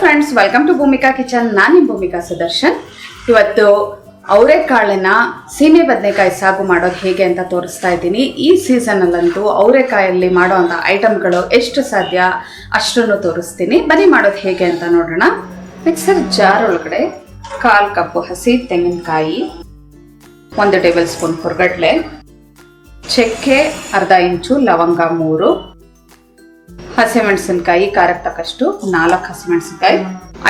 Friends, welcome to Bhoomika kitchen. ನಾನು ಭೂಮಿಕಾ ಸುದರ್ಶನ್. ಇವತ್ತು ಅವರೆಕಾಳನ್ನ ಸೀಮೆ ಬದನೆಕಾಯಿ ಸಾಗು ಮಾಡೋದು ಹೇಗೆ ಅಂತ ತೋರಿಸ್ತಾ ಇದ್ದೀನಿ. ಈ ಸೀಸನಲ್ಲಂತೂ ಅವರೆಕಾಯಲ್ಲಿ ಮಾಡೋವಂಥ ಐಟಮ್ಗಳು ಎಷ್ಟು ಸಾಧ್ಯ ಅಷ್ಟನ್ನು ತೋರಿಸ್ತೀನಿ. ಬನ್ನಿ ಮಾಡೋದು ಹೇಗೆ ಅಂತ ನೋಡೋಣ. ಮಿಕ್ಸರ್ ಜಾರ್ ಒಳಗಡೆ 1/4 ಕಪ್ ಹಸಿ ತೆಂಗಿನಕಾಯಿ, 1 ಟೇಬಲ್ ಸ್ಪೂನ್ ಹುರ್ಗಡ್ಲೆ, ಚಕ್ಕೆ ಅರ್ಧ ಇಂಚು, ಲವಂಗ 3, ಹಸಿಮೆಣಸಿನಕಾಯಿ ಖಾರಕ್ಕೆ ತಕ್ಕಷ್ಟು 4 ಹಸಿಮೆಣಸಿನಕಾಯಿ,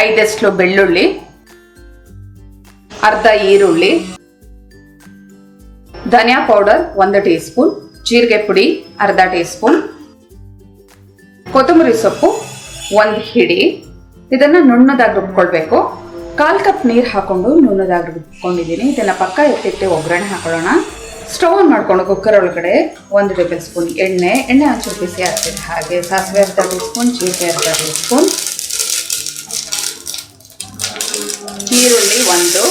5 ಬೆಳ್ಳುಳ್ಳಿ, ಅರ್ಧ ಈರುಳ್ಳಿ, ಧನಿಯಾ ಪೌಡರ್ 1 ಟೀ ಸ್ಪೂನ್, ಜೀರಿಗೆ ಪುಡಿ ಅರ್ಧ ಟೀ ಸ್ಪೂನ್, ಕೊತ್ತಂಬರಿ ಸೊಪ್ಪು 1 ಹಿಡಿ. ಇದನ್ನ ನುಣ್ಣದಾಗಿ ರುಬ್ಕೊಳ್ಬೇಕು. 1/4 ಕಪ್ ನೀರು ಹಾಕೊಂಡು ನುಣ್ಣದಾಗಿ ರುಬ್ಕೊಂಡಿದ್ದೀನಿ. ಇದನ್ನ ಪಕ್ಕ ಎತ್ತಿಟ್ಟು ಒಗ್ಗರಣೆ ಹಾಕೊಳ್ಳೋಣ. ಸ್ಟವ್ ಆನ್ ಮಾಡ್ಕೊಂಡು ಕುಕ್ಕರ್ ಒಳಗಡೆ 1 ಟೇಬಲ್ ಸ್ಪೂನ್ ಎಣ್ಣೆ ಒಂಚೂರು ಬಿಸಿ ಆಗ್ತಿದೆ. ಹಾಗೆ ಸಾಸಿವೆ ಅರ್ಧ ಟೀ ಸ್ಪೂನ್, ಜೀರಿಗೆ ಅರ್ಧ ಟೀ ಸ್ಪೂನ್, ಈರುಳ್ಳಿ 1,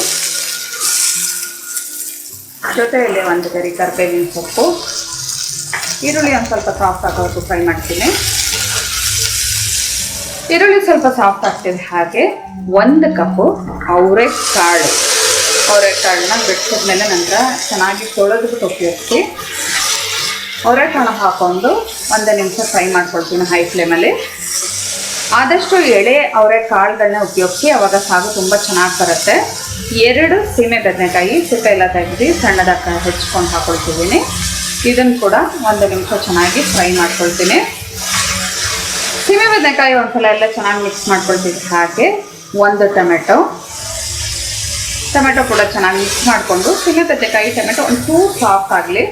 ಜೊತೆಯಲ್ಲಿ 1 ಗರಿ ಕರಿಬೇವಿನ ಸೊಪ್ಪು. ಈರುಳ್ಳಿ ಒಂದು ಸ್ವಲ್ಪ ಸಾಫ್ಟ್ ಆಗೋವರೆಗೂ ಫ್ರೈ ಮಾಡ್ತೀನಿ. ಈರುಳ್ಳಿ ಸ್ವಲ್ಪ ಸಾಫ್ಟ್ ಆಗ್ತಿದೆ. ಹಾಗೆ 1 ಕಪ್ಪು ಅವರೆಕಾಳನ್ನ ಬಿಡಿಸಿದ್ಮೇಲೆ ನಂತರ ಚೆನ್ನಾಗಿ ತೊಳೆದ್ಬಿಟ್ಟು ಉಪಯೋಗಿಸಿ ಅವರೆಕಾಳು ಹಾಕೊಂಡು 1 ನಿಮಿಷ ಫ್ರೈ ಮಾಡ್ಕೊಳ್ತೀನಿ ಹೈ ಫ್ಲೇಮಲ್ಲಿ. ಆದಷ್ಟು ಎಳೆ ಅವರೆಕಾಳುಗಳನ್ನ ಉಪಯೋಗಿಸಿ, ಅವಾಗ ಸಾಗು ತುಂಬ ಚೆನ್ನಾಗಿ ಬರುತ್ತೆ. 2 ಸೀಮೆ ಬದನೆಕಾಯಿ ಸಿಪ್ಪೆ ಎಲ್ಲ ತೆಗೆದು ಸಣ್ಣದಾಗಿ ಹೆಚ್ಚಿಕೊಂಡು ಹಾಕೊಳ್ತಿದ್ದೀನಿ. ಇದನ್ನು ಕೂಡ 1 ನಿಮಿಷ ಚೆನ್ನಾಗಿ ಫ್ರೈ ಮಾಡ್ಕೊಳ್ತೀನಿ. ಸೀಮೆ ಬದನೆಕಾಯಿ ಒಂದ್ಸಲ ಎಲ್ಲ ಚೆನ್ನಾಗಿ ಮಿಕ್ಸ್ ಮಾಡ್ಕೊಳ್ತೀನಿ. ಹಾಗೆ 1 ಟೊಮೆಟೊ ಕೂಡ ಚೆನ್ನಾಗಿ ಮಿಕ್ಸ್ ಮಾಡಿಕೊಂಡು, ಸೀಮೆ ಬದನೆಕಾಯಿ ಟೊಮೆಟೊ ಒಂಚೂರು ಸಾಫ್ಟ್ ಆಗಲಿ.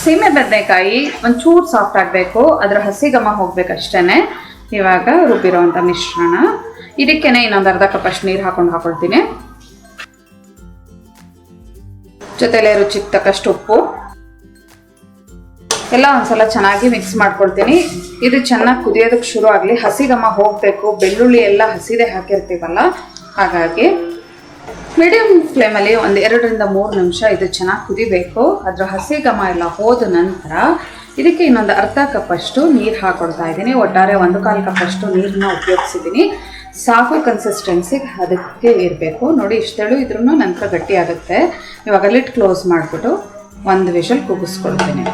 ಸೀಮೆ ಬದನೆಕಾಯಿ ಒಂಚೂರು ಸಾಫ್ಟ್ ಆಗಬೇಕು, ಅದರ ಹಸಿ ಘಮ ಹೋಗ್ಬೇಕಷ್ಟೇ. ಇವಾಗ ರುಬ್ಬಿರೋವಂಥ ಮಿಶ್ರಣ ಇದಕ್ಕೇನೆ ಇನ್ನೊಂದು ಅರ್ಧ ಕಪ್ ಅಷ್ಟು ನೀರು ಹಾಕೊಳ್ತೀನಿ. ಜೊತೆಲೆ ರುಚಿಗೆ ತಕ್ಕಷ್ಟು ಉಪ್ಪು ಎಲ್ಲ ಒಂದ್ಸಲ ಚೆನ್ನಾಗಿ ಮಿಕ್ಸ್ ಮಾಡ್ಕೊಳ್ತೀನಿ. ಇದು ಚೆನ್ನಾಗಿ ಕುದಿಯೋದಕ್ಕೆ ಶುರು ಆಗಲಿ. ಹಸಿ ಘಮ ಹೋಗಬೇಕು. ಬೆಳ್ಳುಳ್ಳಿ ಎಲ್ಲ ಹಸಿದೇ ಹಾಕಿರ್ತೀವಲ್ಲ, ಹಾಗಾಗಿ ಮೀಡಿಯಂ ಫ್ಲೇಮಲ್ಲಿ 2 ರಿಂದ 3 ನಿಮಿಷ ಇದು ಚೆನ್ನಾಗಿ ಕುದಿಬೇಕು. ಅದರ ಹಸಿ ಘಮ ಎಲ್ಲ ಹೋದ ನಂತರ ಇದಕ್ಕೆ ಇನ್ನೊಂದು ಅರ್ಧ ಕಪ್ ಅಷ್ಟು ನೀರು ಹಾಕೊಳ್ತಾ ಇದ್ದೀನಿ. ಒಟ್ಟಾರೆ 1/4 ಕಪ್ ಅಷ್ಟು ನೀರನ್ನ ಉಪಯೋಗಿಸಿದ್ದೀನಿ. ಸಾಗು ಕನ್ಸಿಸ್ಟೆನ್ಸಿಗೆ ಅದಕ್ಕೆ ಇರಬೇಕು. ನೋಡಿ, ಇಷ್ಟೆಳು ಇದ್ರೂ ನಂತರ ಗಟ್ಟಿ ಆಗುತ್ತೆ. ಇವಾಗ ಲಿಡ್ ಕ್ಲೋಸ್ ಮಾಡಿಬಿಟ್ಟು 1 ವಿಷಲ್ ಕೂಗಿಸ್ಕೊಳ್ತೀನಿ.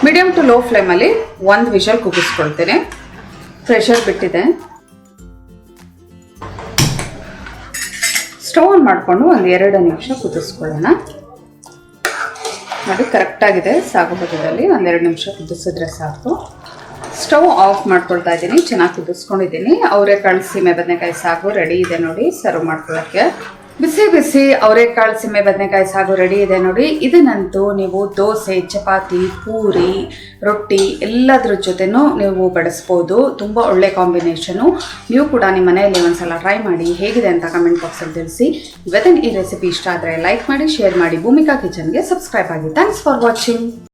ಮೀಡಿಯಂ ಟು ಲೋ ಫ್ಲೇಮಲ್ಲಿ 1 ವಿಷಲ್ ಕೂಗಿಸ್ಕೊಳ್ತೀನಿ. ಪ್ರೆಷರ್ ಬಿಟ್ಟಿದೆ. ಸ್ಟವ್ ಆನ್ ಮಾಡಿಕೊಂಡು 2 ನಿಮಿಷ ಕುದಿಸ್ಕೊಳ್ಳೋಣ. ನೋಡಿ, ಕರೆಕ್ಟಾಗಿದೆ. ಸಾಗು ಬದದಲ್ಲಿ 2 ನಿಮಿಷ ಕುದಿಸಿದ್ರೆ ಸಾಕು. ಸ್ಟವ್ ಆಫ್ ಮಾಡ್ಕೊಳ್ತಾ ಇದ್ದೀನಿ. ಚೆನ್ನಾಗಿ ಕುದಿಸ್ಕೊಂಡಿದ್ದೀನಿ. ಅವರೆಕಾಳು ಸೀಮೆ ಬದನೆಕಾಯಿ ಸಾಗು ರೆಡಿ ಇದೆ ನೋಡಿ, ಸರ್ವ್ ಮಾಡ್ಕೊಳ್ಳೋಕ್ಕೆ. ಬಿಸಿ ಬಿಸಿ ಅವರೆಕಾಳು ಸೀಮೆ ಬದನೆಕಾಯಿ ಸಾಗು ರೆಡಿ ಇದೆ ನೋಡಿ. ಇದನ್ನಂತೂ ನೀವು ದೋಸೆ, ಚಪಾತಿ, ಪೂರಿ, ರೊಟ್ಟಿ ಎಲ್ಲದ್ರ ಜೊತೆನೂ ನೀವು ಬಡಿಸ್ಬೋದು. ತುಂಬ ಒಳ್ಳೆ ಕಾಂಬಿನೇಷನು. ನೀವು ಕೂಡ ನಿಮ್ಮ ಮನೆಯಲ್ಲಿ ಒಂದ್ಸಲ ಟ್ರೈ ಮಾಡಿ. ಹೇಗಿದೆ ಅಂತ ಕಮೆಂಟ್ ಬಾಕ್ಸಲ್ಲಿ ತಿಳಿಸಿ. ಇವತ್ತಿನ ಈ ರೆಸಿಪಿ ಇಷ್ಟ ಆದರೆ ಲೈಕ್ ಮಾಡಿ, ಶೇರ್ ಮಾಡಿ. ಭೂಮಿಕಾ ಕಿಚನ್ಗೆ ಸಬ್ಸ್ಕ್ರೈಬ್ ಆಗಿ. Thanks for watching.